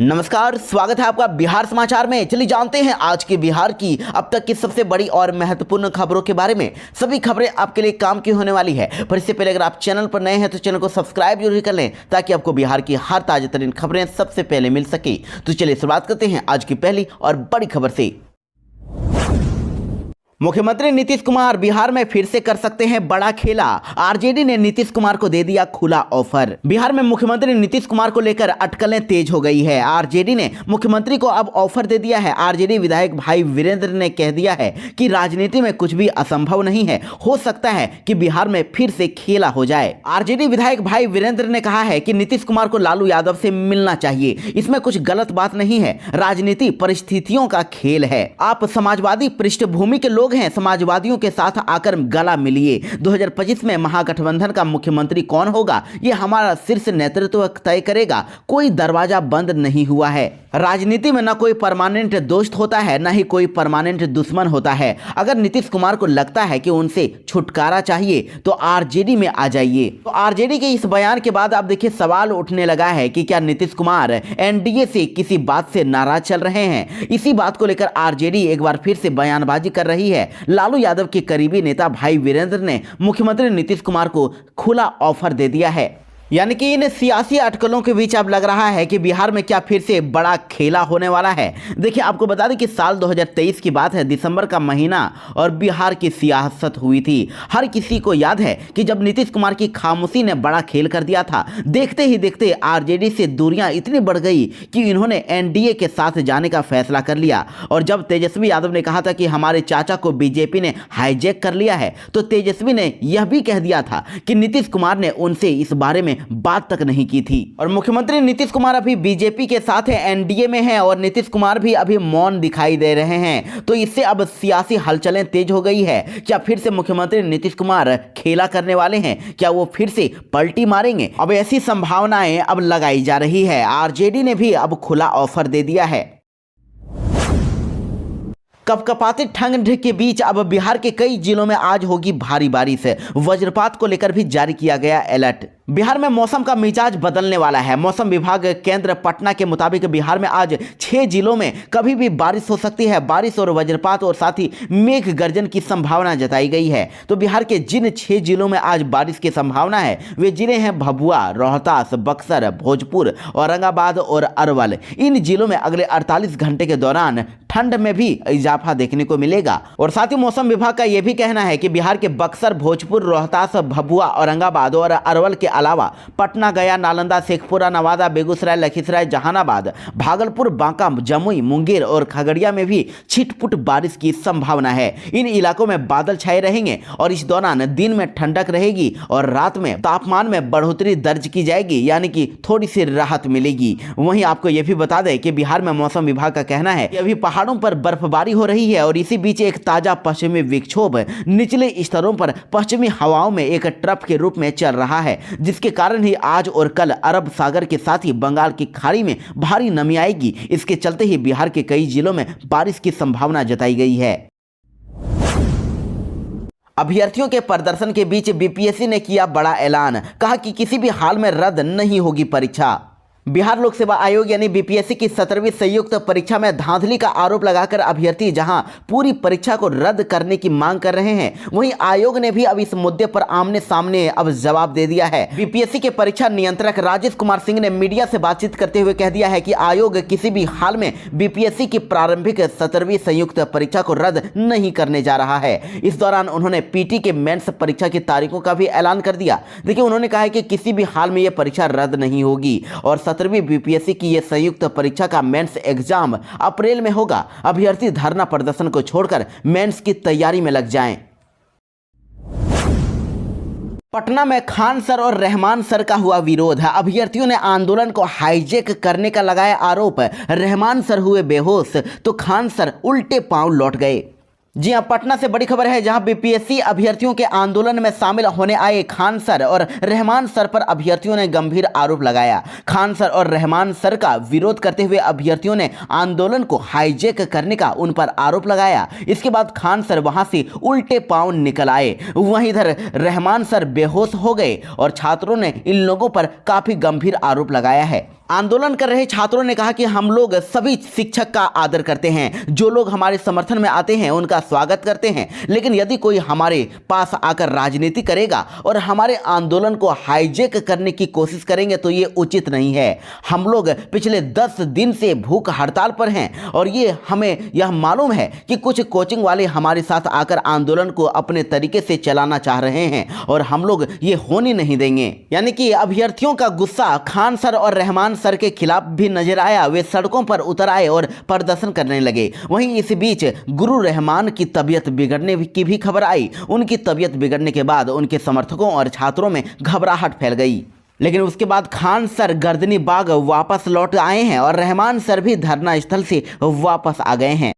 नमस्कार, स्वागत है आपका बिहार समाचार में। चलिए जानते हैं आज के बिहार की अब तक की सबसे बड़ी और महत्वपूर्ण खबरों के बारे में। सभी खबरें आपके लिए काम की होने वाली है, पर इससे पहले अगर आप चैनल पर नए हैं तो चैनल को सब्सक्राइब जरूर कर लें ताकि आपको बिहार की हर ताजा तरीन खबरें सबसे पहले मिल सके। तो चलिए शुरुआत करते हैं आज की पहली और बड़ी खबर से। मुख्यमंत्री नीतीश कुमार बिहार में फिर से कर सकते हैं बड़ा खेला। आरजेडी ने नीतीश कुमार को दे दिया खुला ऑफर। बिहार में मुख्यमंत्री नीतीश कुमार को लेकर अटकलें तेज हो गई है। आरजेडी ने मुख्यमंत्री को अब ऑफर दे दिया है। आरजेडी विधायक भाई वीरेंद्र ने कह दिया है कि राजनीति में कुछ भी असंभव नहीं है, हो सकता है कि बिहार में फिर से खेला हो जाए। आरजेडी विधायक भाई वीरेंद्र ने कहा है कि नीतीश कुमार को लालू यादव से मिलना चाहिए, इसमें कुछ गलत बात नहीं है। राजनीति परिस्थितियों का खेल है। आप समाजवादी पृष्ठभूमि के लोग हैं, समाजवादियों के साथ आकर गला मिलिए। 2025 में महागठबंधन का मुख्यमंत्री कौन होगा ये हमारा शीर्ष नेतृत्व तय करेगा। कोई दरवाजा बंद नहीं हुआ है। राजनीति में न कोई परमानेंट दोस्त होता है, न ही कोई परमानेंट दुश्मन होता है। अगर नीतीश कुमार को लगता है कि उनसे छुटकारा चाहिए तो आरजेडी में आ जाइए। तो आरजेडी के इस बयान के बाद आप देखिए सवाल उठने लगा है कि क्या नीतीश कुमार एनडीए से किसी बात से नाराज चल रहे हैं। इसी बात को लेकर आरजेडी एक बार फिर से बयानबाजी कर रही है। लालू यादव के करीबी नेता भाई वीरेंद्र ने मुख्यमंत्री नीतीश कुमार को खुला ऑफर दे दिया है। यानी कि इन सियासी अटकलों के बीच अब लग रहा है कि बिहार में क्या फिर से बड़ा खेला होने वाला है। देखिए आपको बता दें कि साल 2023 की बात है, दिसंबर का महीना और बिहार की सियासत हुई थी। हर किसी को याद है कि जब नीतीश कुमार की खामोशी ने बड़ा खेल कर दिया था। देखते ही देखते आरजेडी से दूरियां इतनी बढ़ गई कि इन्होंने एनडीए के साथ जाने का फैसला कर लिया। और जब तेजस्वी यादव ने कहा था कि हमारे चाचा को बीजेपी ने हाईजैक कर लिया है, तो तेजस्वी ने यह भी कह दिया था कि नीतीश कुमार ने उनसे इस बारे में बात तक नहीं की थी। और मुख्यमंत्री नीतीश कुमार अभी बीजेपी के साथ है, एनडीए में है, और नीतीश कुमार भी अभी मौन दिखाई दे रहे हैं। तो इससे अब सियासी हलचलें तेज हो गई है। क्या फिर से मुख्यमंत्री नीतीश कुमार खेला करने वाले हैं? क्या वो फिर से पलटी मारेंगे? अब ऐसी संभावनाएं अब लगाई जा रही है। आरजेडी ने भी अब खुला ऑफर दे दिया है। कपकपाती ठंड के बीच अब बिहार के कई जिलों में आज होगी भारी बारिश। वज्रपात को लेकर भी जारी किया गया अलर्ट। बिहार में मौसम का मिजाज बदलने वाला है। मौसम विभाग केंद्र पटना के मुताबिक बिहार में आज 6 जिलों में कभी भी बारिश हो सकती है। बारिश और वज्रपात और साथ ही मेघ गर्जन की संभावना जताई गई है। तो बिहार के जिन 6 जिलों में आज बारिश की संभावना है वे जिले हैं भभुआ, रोहतास, बक्सर, भोजपुर, औरंगाबाद और अरवल। इन जिलों में अगले 48 घंटे के दौरान ठंड में भी इजाफा देखने को मिलेगा। और साथ ही मौसम विभाग का यह भी कहना है कि बिहार के बक्सर, भोजपुर, रोहतास, भभुआ, औरंगाबाद और अरवल के अलावा पटना, गया, नालंदा, शेखपुरा, नवादा, बेगूसराय, लखीसराय, जहानाबाद, भागलपुर, बांका, जमुई, मुंगेर और खगड़िया में भी छिटपुट बारिश की संभावना है। इन इलाकों में बादल छाए रहेंगे और इस दौरान दिन में ठंडक रहेगी और रात में तापमान में बढ़ोतरी दर्ज की जाएगी, यानी कि थोड़ी सी राहत मिलेगी। वहीं आपको यह भी बता दें कि बिहार में मौसम विभाग का कहना है कि अभी पहाड़ों पर बर्फबारी हो रही है और इसी बीच एक ताजा पश्चिमी विक्षोभ निचले स्तरों पर पश्चिमी हवाओं में एक ट्रफ के रूप में चल रहा है, जिसके कारण ही आज और कल अरब सागर के साथ ही बंगाल की खाड़ी में भारी नमी आएगी। इसके चलते ही बिहार के कई जिलों में बारिश की संभावना जताई गई है। अभ्यर्थियों के प्रदर्शन के बीच बीपीएससी ने किया बड़ा ऐलान। कहा कि किसी भी हाल में रद्द नहीं होगी परीक्षा। बिहार लोक सेवा आयोग यानी बीपीएससी की 17वीं संयुक्त परीक्षा में धांधली का आरोप लगाकर अभ्यर्थी जहां पूरी परीक्षा को रद्द करने की मांग कर रहे हैं, वहीं आयोग ने भी अब इस मुद्दे पर आमने सामने अब जवाब दे दिया है। बीपीएससी के परीक्षा नियंत्रक राजेश कुमार सिंह ने मीडिया से बातचीत करते हुए कह दिया है कि आयोग किसी भी हाल में बीपीएससी की प्रारंभिक 17वीं संयुक्त परीक्षा को रद्द नहीं करने जा रहा है। इस दौरान उन्होंने पीटी के मेंस परीक्षा की तारीखों का भी ऐलान कर दिया। देखिए उन्होंने कहा है कि किसी भी हाल में यह परीक्षा रद्द नहीं होगी और 17वीं बीपीएससी की यह संयुक्त परीक्षा का मेंस एग्जाम अप्रैल में होगा। अभ्यर्थी धरना प्रदर्शन को छोड़कर मेंस की तैयारी में लग जाएं। पटना में खान सर और रहमान सर का हुआ विरोध। अभ्यर्थियों ने आंदोलन को हाईजैक करने का लगाया आरोप। रहमान सर हुए बेहोश तो खान सर उल्टे पांव लौट गए। जी हां, पटना से बड़ी खबर है जहां बीपीएससी अभ्यर्थियों के आंदोलन में शामिल होने आए खान सर और रहमान सर पर अभ्यर्थियों ने गंभीर आरोप लगाया। खान सर और रहमान सर का विरोध करते हुए अभ्यर्थियों ने आंदोलन को हाईजैक करने का उन पर आरोप लगाया। इसके बाद खान सर वहां से उल्टे पांव निकल आए। वहीं इधर रहमान सर बेहोश हो गए और छात्रों ने इन लोगों पर काफी गंभीर आरोप लगाया है। आंदोलन कर रहे छात्रों ने कहा कि हम लोग सभी शिक्षक का आदर करते हैं, जो लोग हमारे समर्थन में आते हैं उनका स्वागत करते हैं, लेकिन यदि कोई हमारे पास आकर राजनीति करेगा और हमारे आंदोलन को हाईजैक करने की कोशिश करेंगे तो ये उचित नहीं है। हम लोग पिछले 10 दिन से भूख हड़ताल पर हैं और ये हमें यह मालूम है कि कुछ कोचिंग वाले हमारे साथ आकर आंदोलन को अपने तरीके से चलाना चाह रहे हैं और हम लोग ये होने नहीं देंगे। यानी कि अभ्यर्थियों का गुस्सा खान सर और रहमान सर के खिलाफ भी नजर आया। वे सड़कों पर उतर आए और प्रदर्शन करने लगे। वहीं इस बीच गुरु रहमान की तबीयत बिगड़ने की भी खबर आई। उनकी तबीयत बिगड़ने के बाद उनके समर्थकों और छात्रों में घबराहट फैल गई, लेकिन उसके बाद खान सर गर्दनी बाग वापस लौट आए हैं और रहमान सर भी धरना स्थल से वापस आ गए हैं।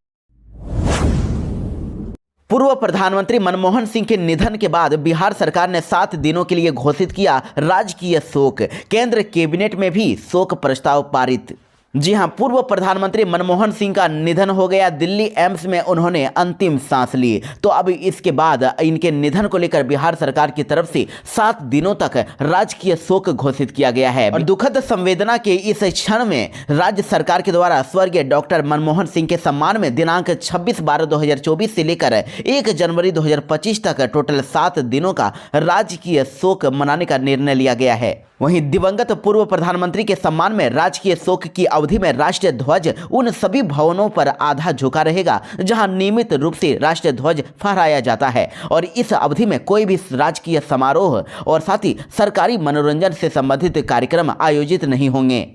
पूर्व प्रधानमंत्री मनमोहन सिंह के निधन के बाद बिहार सरकार ने 7 दिनों के लिए घोषित किया राजकीय शोक। केंद्र कैबिनेट में भी शोक प्रस्ताव पारित। जी हां, पूर्व प्रधानमंत्री मनमोहन सिंह का निधन हो गया। दिल्ली एम्स में उन्होंने अंतिम सांस ली। तो अब इसके बाद इनके निधन को लेकर बिहार सरकार की तरफ से 7 दिनों तक राजकीय शोक घोषित किया गया है। और दुखद संवेदना के इस क्षण में राज्य सरकार के द्वारा स्वर्गीय डॉक्टर मनमोहन सिंह के सम्मान में दिनांक 26/12/2024 से लेकर 1 जनवरी 2025 तक टोटल 7 दिनों का राजकीय शोक मनाने का निर्णय लिया गया है। वहीं दिवंगत पूर्व प्रधानमंत्री के सम्मान में राजकीय शोक की अवधि में राष्ट्रीय ध्वज उन सभी भवनों पर आधा झुका रहेगा जहां नियमित रूप से राष्ट्रीय ध्वज फहराया जाता है और इस अवधि में कोई भी राजकीय समारोह और साथ ही सरकारी मनोरंजन से संबंधित कार्यक्रम आयोजित नहीं होंगे।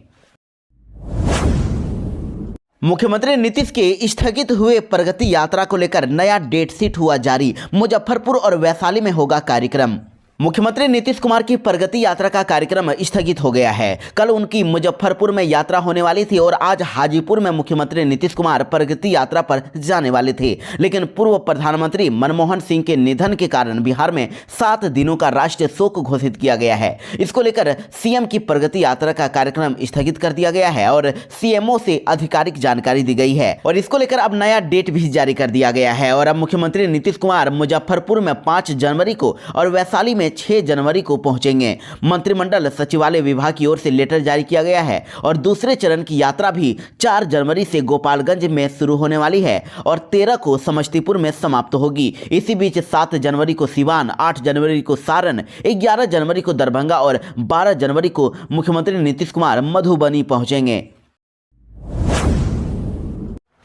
मुख्यमंत्री नीतीश के स्थगित हुए प्रगति यात्रा को लेकर नया डेट शीट हुआ जारी। मुजफ्फरपुर और वैशाली में होगा कार्यक्रम। मुख्यमंत्री नीतीश कुमार की प्रगति यात्रा का कार्यक्रम स्थगित हो गया है। कल उनकी मुजफ्फरपुर में यात्रा होने वाली थी और आज हाजीपुर में मुख्यमंत्री नीतीश कुमार प्रगति यात्रा पर जाने वाले थे, लेकिन पूर्व प्रधानमंत्री मनमोहन सिंह के निधन के कारण बिहार में 7 दिनों का राष्ट्रीय शोक घोषित किया गया है। इसको लेकर सीएम की प्रगति यात्रा का कार्यक्रम स्थगित कर दिया गया है और सीएमओ से आधिकारिक जानकारी दी गई है और इसको लेकर अब नया डेट भी जारी कर दिया गया है। और अब मुख्यमंत्री नीतीश कुमार मुजफ्फरपुर में 5 जनवरी को और वैशाली में 6 जनवरी को पहुंचेंगे। मंत्रिमंडल सचिवालय विभाग की ओर से लेटर जारी किया गया है और दूसरे चरण की यात्रा भी 4 जनवरी से गोपालगंज में शुरू होने वाली है और 13 को समस्तीपुर में समाप्त होगी। इसी बीच 7 जनवरी को सिवान, 8 जनवरी को सारण, 11 जनवरी को दरभंगा और 12 जनवरी को मुख्यमंत्री नीतीश कुमार मधुबनी पहुंचेंगे।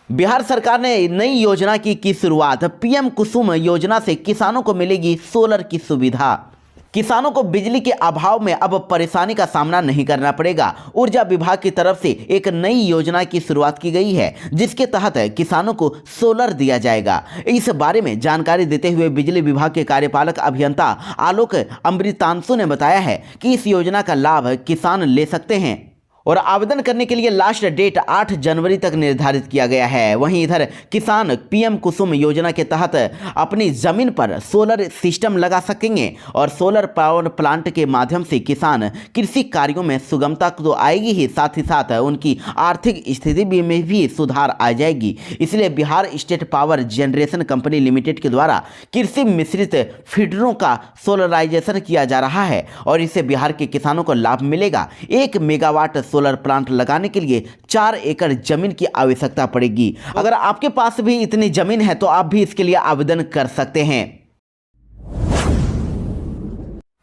बिहार सरकार ने नई योजना की शुरुआत। पीएम कुसुम योजना से किसानों को मिलेगी सोलर की सुविधा। किसानों को बिजली के अभाव में अब परेशानी का सामना नहीं करना पड़ेगा। ऊर्जा विभाग की तरफ से एक नई योजना की शुरुआत की गई है जिसके तहत किसानों को सोलर दिया जाएगा। इस बारे में जानकारी देते हुए बिजली विभाग के कार्यपालक अभियंता आलोक अमृतांशु ने बताया है कि इस योजना का लाभ किसान ले सकते हैं और आवेदन करने के लिए लास्ट डेट 8 जनवरी तक निर्धारित किया गया है। वहीं इधर किसान पीएम कुसुम योजना के तहत अपनी जमीन पर सोलर सिस्टम लगा सकेंगे और सोलर पावर प्लांट के माध्यम से किसान कृषि कार्यों में सुगमता तो आएगी ही, साथ ही साथ उनकी आर्थिक स्थिति में भी सुधार आ जाएगी। इसलिए Bihar state power generation company limited के द्वारा कृषि मिश्रित फीडरों का सोलराइजेशन किया जा रहा है और इससे बिहार के किसानों को लाभ मिलेगा। 1 मेगावाट सोलर प्लांट लगाने के लिए 4 एकड़ जमीन की आवश्यकता पड़ेगी। अगर आपके पास भी इतनी जमीन है तो आप भी इसके लिए आवेदन कर सकते हैं।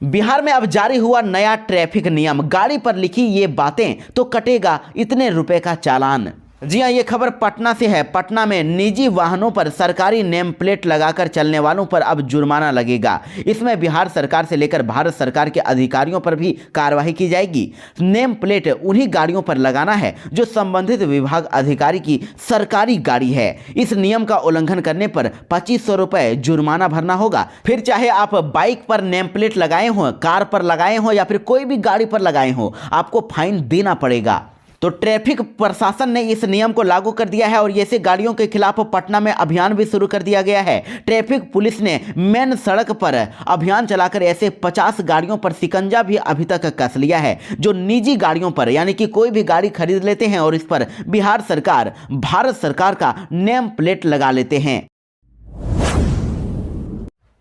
बिहार में अब जारी हुआ नया ट्रैफिक नियम। गाड़ी पर लिखी ये बातें तो कटेगा इतने रुपए का चालान। जी हाँ, ये खबर पटना से है। पटना में निजी वाहनों पर सरकारी नेम प्लेट लगाकर चलने वालों पर अब जुर्माना लगेगा। इसमें बिहार सरकार से लेकर भारत सरकार के अधिकारियों पर भी कार्रवाई की जाएगी। नेम प्लेट उन्हीं गाड़ियों पर लगाना है जो संबंधित विभाग अधिकारी की सरकारी गाड़ी है। इस नियम का उल्लंघन करने पर 2500 रुपये जुर्माना भरना होगा। फिर चाहे आप बाइक पर नेम प्लेट लगाए हों, कार पर लगाए हों या फिर कोई भी गाड़ी पर लगाए हों, आपको फाइन देना पड़ेगा। तो ट्रैफिक प्रशासन ने इस नियम को लागू कर दिया है और ऐसे गाड़ियों के खिलाफ पटना में अभियान भी शुरू कर दिया गया है। ट्रैफिक पुलिस ने मेन सड़क पर अभियान चलाकर ऐसे 50 गाड़ियों पर शिकंजा भी अभी तक कस लिया है जो निजी गाड़ियों पर यानी कि कोई भी गाड़ी खरीद लेते हैं और इस पर बिहार सरकार, भारत सरकार का नेम प्लेट लगा लेते हैं।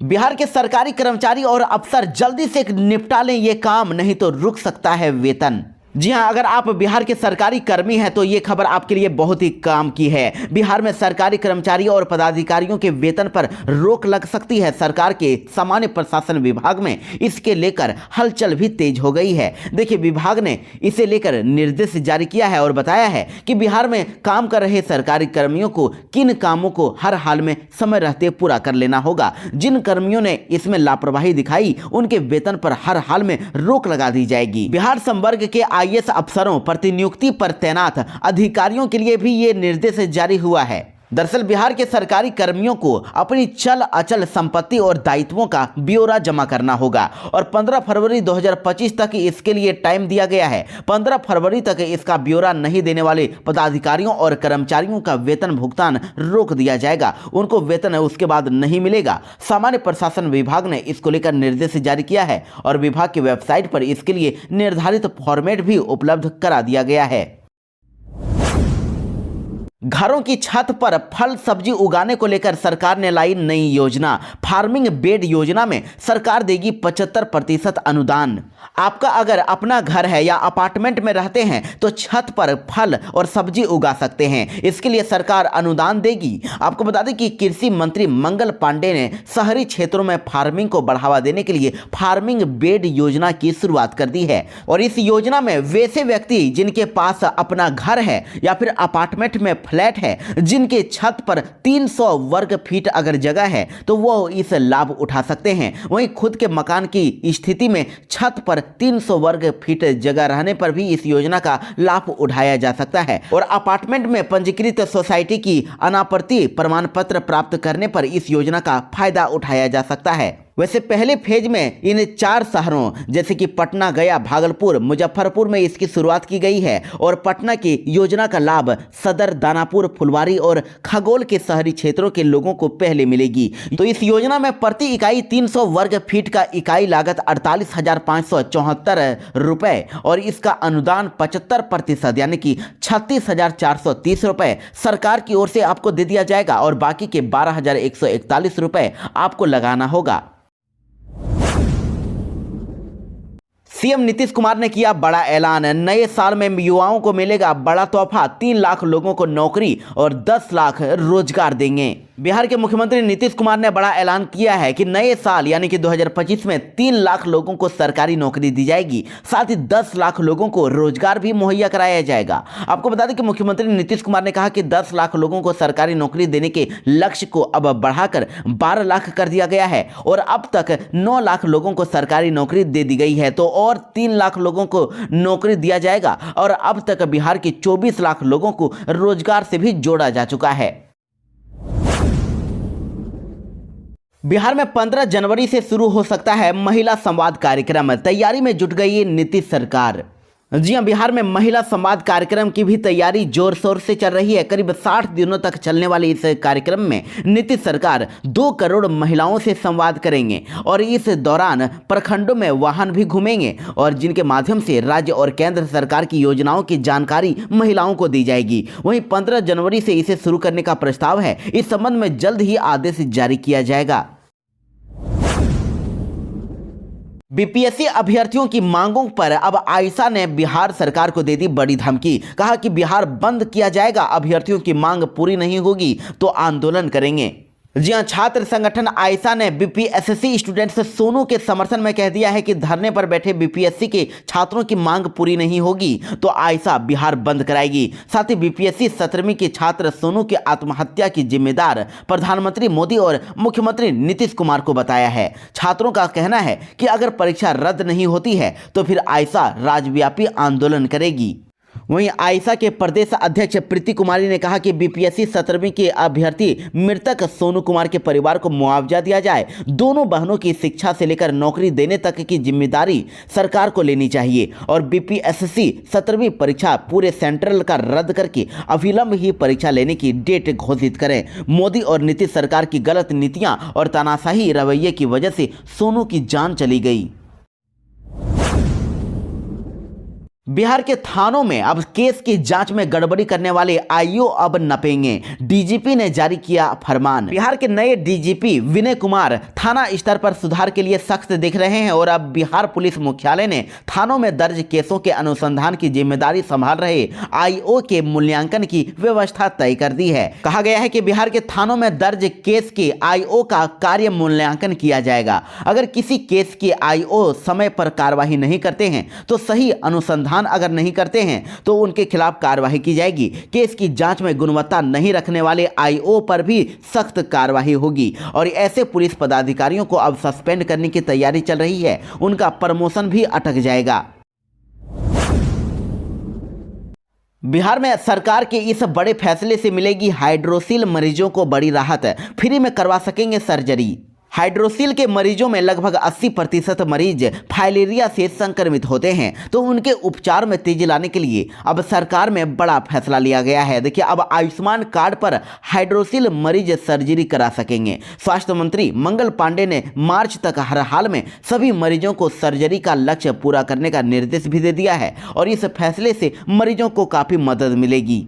बिहार के सरकारी कर्मचारी और अफसर जल्दी से निपटा लें ये काम, नहीं तो रुक सकता है वेतन। जी हां, अगर आप बिहार के सरकारी कर्मी हैं तो ये खबर आपके लिए बहुत ही काम की है। बिहार में सरकारी कर्मचारियों और पदाधिकारियों के वेतन पर रोक लग सकती है। सरकार के सामान्य प्रशासन विभाग में इसके लेकर हलचल भी तेज हो गई है। देखिए, विभाग ने इसे लेकर निर्देश जारी किया है और बताया है कि बिहार में काम कर रहे सरकारी कर्मियों को किन कामों को हर हाल में समय रहते पूरा कर लेना होगा। जिन कर्मियों ने इसमें लापरवाही दिखाई उनके वेतन पर हर हाल में रोक लगा दी जाएगी। बिहार संवर्ग के आईएएस अफसरों, प्रतिनियुक्ति पर तैनात अधिकारियों के लिए भी ये निर्देश जारी हुआ है। दरअसल बिहार के सरकारी कर्मियों को अपनी चल अचल संपत्ति और दायित्वों का ब्यौरा जमा करना होगा और 15 फरवरी 2025 तक इसके लिए टाइम दिया गया है। 15 फरवरी तक इसका ब्यौरा नहीं देने वाले पदाधिकारियों और कर्मचारियों का वेतन भुगतान रोक दिया जाएगा। उनको वेतन उसके बाद नहीं मिलेगा। सामान्य प्रशासन विभाग ने इसको लेकर निर्देश जारी किया है और विभाग की वेबसाइट पर इसके लिए निर्धारित फॉर्मेट भी उपलब्ध करा दिया गया है। घरों की छत पर फल सब्जी उगाने को लेकर सरकार ने लाई नई योजना। फार्मिंग बेड योजना में सरकार देगी 75% अनुदान। आपका अगर अपना घर है या अपार्टमेंट में रहते हैं तो छत पर फल और सब्जी उगा सकते हैं। इसके लिए सरकार अनुदान देगी। आपको बता दें कि कृषि मंत्री मंगल पांडे ने शहरी क्षेत्रों में फार्मिंग को बढ़ावा देने के लिए फार्मिंग बेड योजना की शुरुआत कर दी है और इस योजना में वैसे व्यक्ति जिनके पास अपना घर है या फिर अपार्टमेंट में फ्लैट है, जिनके छत पर 300 वर्ग फीट अगर जगह है तो वो इस लाभ उठा सकते हैं। वहीं खुद के मकान की स्थिति में छत पर 300 वर्ग फीट जगह रहने पर भी इस योजना का लाभ उठाया जा सकता है और अपार्टमेंट में पंजीकृत सोसाइटी की अनापत्ति प्रमाण पत्र प्राप्त करने पर इस योजना का फायदा उठाया जा सकता है। वैसे पहले फेज में इन 4 शहरों जैसे कि पटना, गया, भागलपुर, मुजफ्फरपुर में इसकी शुरुआत की गई है और पटना की योजना का लाभ सदर, दानापुर, फुलवारी और खगोल के शहरी क्षेत्रों के लोगों को पहले मिलेगी। तो इस योजना में प्रति इकाई 300 वर्ग फीट का इकाई लागत 48,574 रुपए और इसका अनुदान 75% यानी कि 36,430 रुपए सरकार की ओर से आपको दे दिया जाएगा और बाकी के 12,141 रुपए आपको लगाना होगा। सीएम नीतीश कुमार ने किया बड़ा ऐलान। नए साल में युवाओं को मिलेगा बड़ा तोहफा। 3 लाख लोगों को नौकरी और 10 लाख रोजगार देंगे। बिहार के मुख्यमंत्री नीतीश कुमार ने बड़ा ऐलान किया है कि नए साल यानी कि 2025 में 3 लाख लोगों को सरकारी नौकरी दी जाएगी। साथ ही 10 लाख लोगों को रोजगार भी मुहैया कराया जाएगा। आपको बता दें कि मुख्यमंत्री नीतीश कुमार ने कहा कि 10 लाख लोगों को सरकारी नौकरी देने के लक्ष्य को अब बढ़ाकर 12 लाख कर दिया गया है और अब तक 9 लाख लोगों को सरकारी नौकरी दे दी गई है तो और 3 लाख लोगों को नौकरी दिया जाएगा और अब तक बिहार के 24 लाख लोगों को रोजगार से भी जोड़ा जा चुका है। बिहार में 15 जनवरी से शुरू हो सकता है महिला संवाद कार्यक्रम। तैयारी में जुट गई नीतीश सरकार। जी हां, बिहार में महिला संवाद कार्यक्रम की भी तैयारी जोर शोर से चल रही है। करीब 60 दिनों तक चलने वाले इस कार्यक्रम में नीतीश सरकार 2 करोड़ महिलाओं से संवाद करेंगे और इस दौरान प्रखंडों में वाहन भी घूमेंगे और जिनके माध्यम से राज्य और केंद्र सरकार की योजनाओं की जानकारी महिलाओं को दी जाएगी। वहीं 15 जनवरी से इसे शुरू करने का प्रस्ताव है। इस संबंध में जल्द ही आदेश जारी किया जाएगा। बीपीएससी अभ्यर्थियों की मांगों पर अब आयशा ने बिहार सरकार को दे दी बड़ी धमकी। कहा कि बिहार बंद किया जाएगा, अभ्यर्थियों की मांग पूरी नहीं होगी तो आंदोलन करेंगे। जी हां, छात्र संगठन आयशा ने बीपीएससी स्टूडेंट्स सोनू के समर्थन में कह दिया है कि धरने पर बैठे बीपीएससी के छात्रों की मांग पूरी नहीं होगी तो आयशा बिहार बंद कराएगी। साथ ही बीपीएससी 17वीं के छात्र सोनू की आत्महत्या की जिम्मेदार प्रधानमंत्री मोदी और मुख्यमंत्री नीतीश कुमार को बताया है। छात्रों का कहना है कि अगर परीक्षा रद्द नहीं होती है तो फिर आयशा राज्यव्यापी आंदोलन करेगी। वहीं आयशा के प्रदेश अध्यक्ष प्रीति कुमारी ने कहा कि बीपीएससी 17वीं के अभ्यर्थी मृतक सोनू कुमार के परिवार को मुआवजा दिया जाए। दोनों बहनों की शिक्षा से लेकर नौकरी देने तक की जिम्मेदारी सरकार को लेनी चाहिए और बीपीएससी 17वीं परीक्षा पूरे सेंट्रल का रद्द करके अविलंब ही परीक्षा लेने की डेट घोषित करें। मोदी और नीतीश सरकार की गलत नीतियां और तानाशाही रवैये की वजह से सोनू की जान चली गई। बिहार के थानों में अब केस की जांच में गड़बड़ी करने वाले आईओ अब नपेंगे, डीजीपी ने जारी किया फरमान। बिहार के नए डीजीपी विनय कुमार थाना स्तर पर सुधार के लिए सख्त दिख रहे हैं और अब बिहार पुलिस मुख्यालय ने थानों में दर्ज केसों के अनुसंधान की जिम्मेदारी संभाल रहे आईओ के मूल्यांकन की व्यवस्था तय कर दी है। कहा गया है कि बिहार के थानों में दर्ज केस के आईओ का कार्य मूल्यांकन किया जाएगा। अगर किसी केस के आईओ समय पर कार्रवाई नहीं करते हैं तो सही अनुसंधान अगर नहीं करते हैं तो उनके खिलाफ कार्रवाई की जाएगी। केस की जांच में गुणवत्ता नहीं रखने वाले आईओ पर भी सख्त कार्रवाई होगी और ऐसे पुलिस पदाधिकारियों को अब सस्पेंड करने की तैयारी चल रही है, उनका प्रमोशन भी अटक जाएगा। बिहार में सरकार के इस बड़े फैसले से मिलेगी हाइड्रोसील मरीजों को बड़ी राहत, फ्री में करवा सकेंगे सर्जरी। हाइड्रोसील के मरीजों में लगभग 80% मरीज फाइलेरिया से संक्रमित होते हैं, तो उनके उपचार में तेजी लाने के लिए अब सरकार में बड़ा फैसला लिया गया है। देखिए, अब आयुष्मान कार्ड पर हाइड्रोसील मरीज सर्जरी करा सकेंगे। स्वास्थ्य मंत्री मंगल पांडे ने मार्च तक हर हाल में सभी मरीजों को सर्जरी का लक्ष्य पूरा करने का निर्देश भी दे दिया है और इस फैसले से मरीजों को काफ़ी मदद मिलेगी।